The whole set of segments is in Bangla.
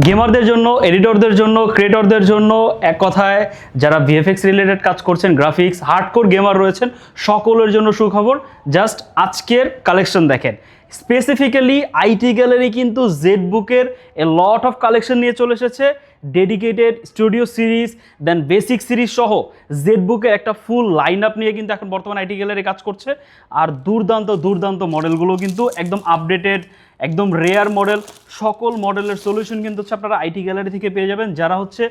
গেমারদের জন্য, এডিটরদের জন্য, ক্রিয়েটরদের জন্য, এক কথায় যারা ভিএফএক্স রিলেটেড কাজ করছেন, গ্রাফিক্স, হার্ডকোর গেমার রয়েছেন, সকলের জন্য সুখবর। জাস্ট আজকের কালেকশন দেখেন। স্পেসিফিক্যালি আইটি গ্যালারি কিন্তু জেড বুকের এ লট অফ কালেকশন নিয়ে চলে এসেছে। ডেডিকেটেড স্টুডিও সিরিজ, দেন বেসিক সিরিজ সহ জেড বুকের একটা ফুল লাইন আপ নিয়ে কিন্তু এখন বর্তমানে আইটি গ্যালারি কাজ করছে। আর দুর্দান্ত দুর্দান্ত মডেলগুলো কিন্তু একদম আপডেটেড, একদম রেয়ার মডেল, সকল মডেলের সলিউশন কিন্তু হচ্ছে আপনারা আইটি গ্যালারি থেকে পেয়ে যাবেন। যারা হচ্ছে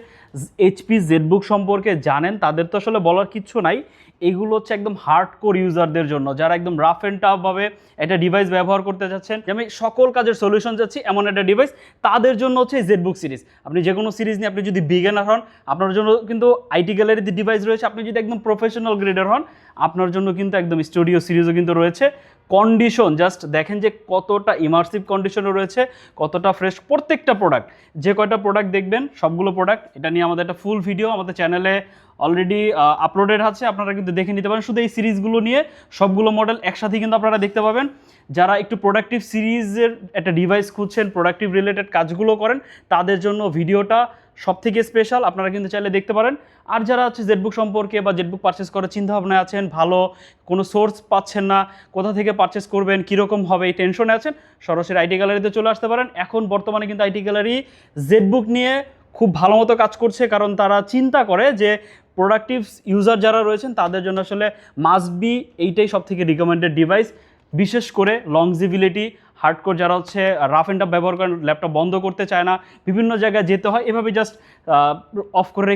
এইচপি জেডবুক সম্পর্কে জানেন তাদের তো আসলে বলার কিচ্ছু নাই। এগুলো হচ্ছে একদম হার্ডকোর ইউজারদের জন্য, যারা একদম রাফ অ্যান্ড টাফভাবে একটা ডিভাইস ব্যবহার করতে যাচ্ছেন, যে আমি সকল কাজের সলিউশন যাচ্ছি এমন একটা ডিভাইস, তাদের জন্য হচ্ছে জেডবুক সিরিজ। আপনি যে কোনো সিরিজ নিয়ে আপনি যদি বিগিনার হন, আপনার জন্য কিন্তু আইটি গ্যালারিতে ডিভাইস রয়েছে। আপনি যদি একদম প্রফেশনাল গ্রেডার হন, আপনার জন্য কিন্তু একদম স্টুডিও সিরিজও কিন্তু রয়েছে। কন্ডিশন জাস্ট দেখেন যে কতটা ইমার্সিভ কন্ডিশনে রয়েছে, কতটা ফ্রেশ প্রত্যেকটা প্রোডাক্ট। যে কয়টা প্রোডাক্ট দেখবেন সবগুলো প্রোডাক্ট, এটা নিয়ে আমাদের একটা ফুল ভিডিও আমাদের চ্যানেলে অলরেডি আপলোডেড আছে, আপনারা কিন্তু দেখে নিতে পারেন। শুধু এই সিরিজগুলো নিয়ে সবগুলো মডেল একসাথে কিন্তু আপনারা দেখতে পাবেন। যারা একটু প্রোডাক্টিভ সিরিজের একটা ডিভাইস খুঁজছেন, প্রোডাক্টিভ রিলেটেড কাজগুলো করেন, তাদের জন্য ভিডিওটা সব থেকে স্পেশাল, আপনারা কিন্তু চাইলে দেখতে পারেন। আর যারা হচ্ছে জেডবুক সম্পর্কে বা জেডবুক পারচেস করার চিন্তাভাবনায় আছেন, ভালো কোনো সোর্স পাচ্ছেন না, কোথা থেকে পারচেস করবেন, কীরকম হবে এই টেনশনে আছেন, সরাসরি আইটি গ্যালারিতে চলে আসতে পারেন। এখন বর্তমানে কিন্তু আইটি গ্যালারি জেডবুক নিয়ে খুব ভালো মতো কাজ করছে, কারণ তারা চিন্তা করে যে প্রোডাক্টিভ ইউজার যারা রয়েছেন তাদের জন্য আসলে মাস্ট বি এইটাই সব থেকে রিকমেন্ডেড ডিভাইস। বিশেষ করে লংজিবিলিটি, হার্ডকোর যারা হচ্ছে রাফ অ্যান্ড টাফ ব্যবহার করেন, ল্যাপটপ বন্ধ করতে চায় না, বিভিন্ন জায়গায় যেতে হয়, এভাবে জাস্ট অফ করে রেখে